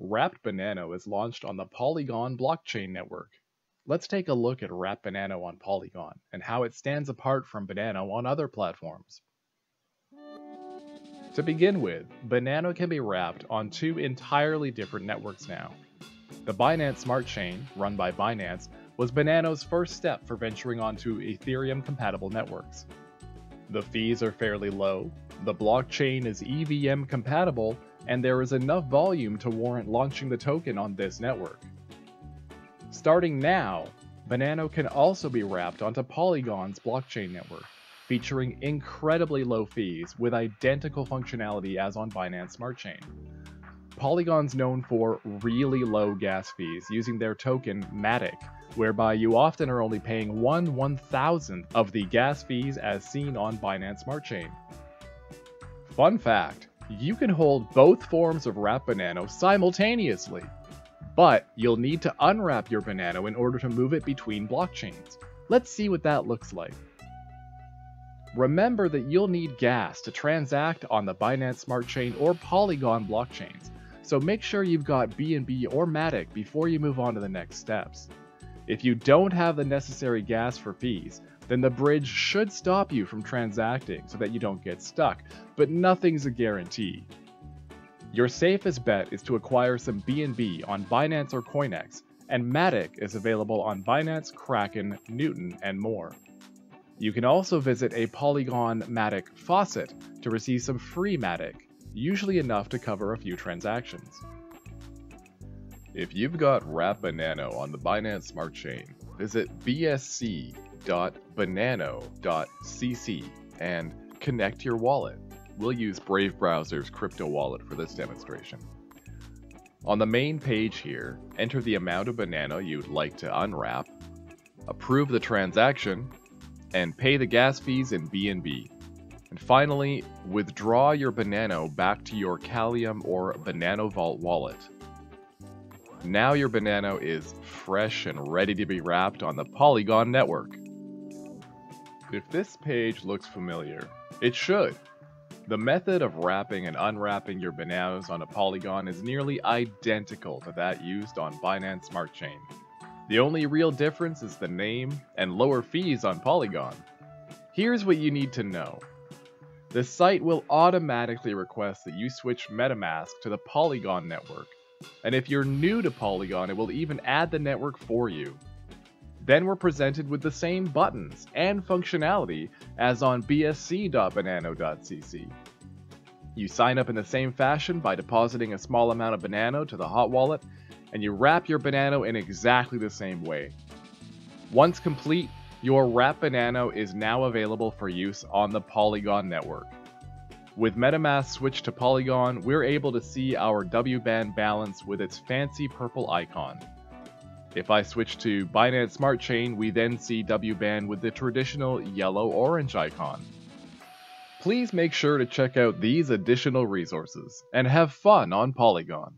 Wrapped Banano is launched on the Polygon Blockchain Network. Let's take a look at Wrapped Banano on Polygon and how it stands apart from Banano on other platforms. To begin with, Banano can be wrapped on two entirely different networks now. The Binance Smart Chain, run by Binance, was Banano's first step for venturing onto Ethereum-compatible networks. The fees are fairly low, the blockchain is EVM compatible, and there is enough volume to warrant launching the token on this network. Starting now, Banano can also be wrapped onto Polygon's blockchain network, featuring incredibly low fees with identical functionality as on Binance Smart Chain. Polygon's known for really low gas fees using their token MATIC, whereby you often are only paying 1/1000th of the gas fees as seen on Binance Smart Chain. Fun fact, you can hold both forms of Wrapped Banano simultaneously, but you'll need to unwrap your Banano in order to move it between blockchains. Let's see what that looks like. Remember that you'll need gas to transact on the Binance Smart Chain or Polygon blockchains, so make sure you've got BNB or MATIC before you move on to the next steps. If you don't have the necessary gas for fees, then the bridge should stop you from transacting so that you don't get stuck, but nothing's a guarantee. Your safest bet is to acquire some BNB on Binance or CoinEx, and MATIC is available on Binance, Kraken, Newton, and more. You can also visit a Polygon MATIC Faucet to receive some free MATIC, usually enough to cover a few transactions. If you've got Wrapped Banano on the Binance Smart Chain, visit bsc.banano.cc and connect your wallet. We'll use Brave Browser's crypto wallet for this demonstration. On the main page here, enter the amount of Banano you'd like to unwrap, approve the transaction, and pay the gas fees in BNB. And finally, withdraw your Banano back to your Callium or Banano Vault wallet. Now your Banano is fresh and ready to be wrapped on the Polygon network. If this page looks familiar, it should. The method of wrapping and unwrapping your Bananos on a Polygon is nearly identical to that used on Binance Smart Chain. The only real difference is the name and lower fees on Polygon. Here's what you need to know. The site will automatically request that you switch MetaMask to the Polygon network, and if you're new to Polygon, it will even add the network for you. Then we're presented with the same buttons and functionality as on bsc.banano.cc. You sign up in the same fashion by depositing a small amount of Banano to the hot wallet, and you wrap your Banano in exactly the same way. Once complete, your Wrapped Banano is now available for use on the Polygon network. With MetaMask switched to Polygon, we're able to see our wBAN balance with its fancy purple icon. If I switch to Binance Smart Chain, we then see wBAN with the traditional yellow-orange icon. Please make sure to check out these additional resources and have fun on Polygon.